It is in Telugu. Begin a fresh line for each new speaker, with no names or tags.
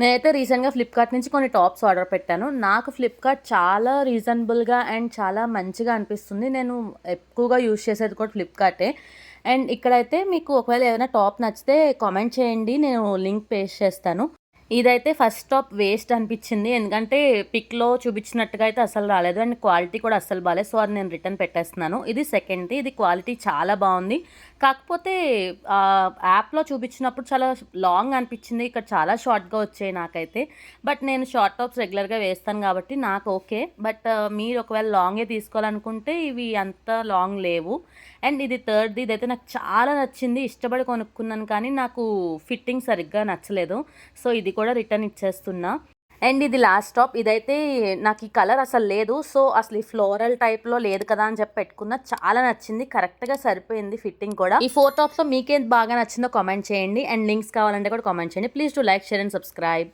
నేనైతే రీసెంట్‌గా ఫ్లిప్‌కార్ట్ నుంచి కొన్ని టాప్స్ ఆర్డర్ పెట్టాను. నాకు ఫ్లిప్‌కార్ట్ చాలా రీజనబుల్‌గా అండ్ చాలా మంచిగా అనిపిస్తుంది. నేను ఎక్కువగా యూజ్ చేసేది కూడా ఫ్లిప్‌కార్టే. అండ్ ఇక్కడైతే మీకు ఒకవేళ ఏమైనా టాప్ నచ్చితే కామెంట్ చేయండి. నేను లింక్ పేస్ట్ చేస్తాను. ఇదైతే ఫస్ట్ టాప్ వేస్ట్ అనిపిచ్చింది. ఎందుకంటే పిక్‌లో చూపించినట్టుగా అయితే అస్సలు రాలేదు. అండ్ క్వాలిటీ కూడా అస్సలు బాలేదు. సో, అది నేను రిటర్న్ పెట్టేస్తున్నాను. ఇది సెకండ్‌ది. ఇది క్వాలిటీ చాలా బావుంది. కాకపోతే యాప్‌లో చూపించినప్పుడు చాలా లాంగ్ అనిపిచ్చింది. ఇక్కడ చాలా షార్ట్‌గా వచ్చాయి నాకైతే. బట్ నేను షార్ట్ టాప్స్ రెగ్యులర్‌గా వేస్తాను కాబట్టి నాకు ఓకే. బట్ మీరు ఒకవేళ లాంగే తీసుకోవాలనుకుంటే ఇవి అంత లాంగ్ లేవు. అండ్ ఇది థర్డ్‌ది. ఇదైతే నాకు చాలా నచ్చింది. ఇష్టపడి కొనుక్కున్నాను కానీ నాకు ఫిట్టింగ్ సరిగ్గా నచ్చలేదు. సో, ఇది కూడా రిటర్న్ ఇచ్చేస్తున్నా. అండ్ ఇది లాస్ట్ టాప్. ఇదైతే నాకు ఈ కలర్ అసలు లేదు. సో, అసలు ఈ ఫ్లోరల్ టైప్‌లో లేదు కదా అని చెప్పి పెట్టుకున్నా. చాలా నచ్చింది. కరెక్ట్‌గా సరిపోయింది ఫిట్టింగ్ కూడా. ఈ 4 టాప్స్‌లో మీకేది బాగా నచ్చిందో కామెంట్ చేయండి. అండ్ లింక్స్ కావాలంటే కూడా కామెంట్ చేయండి. Please do like, share and subscribe.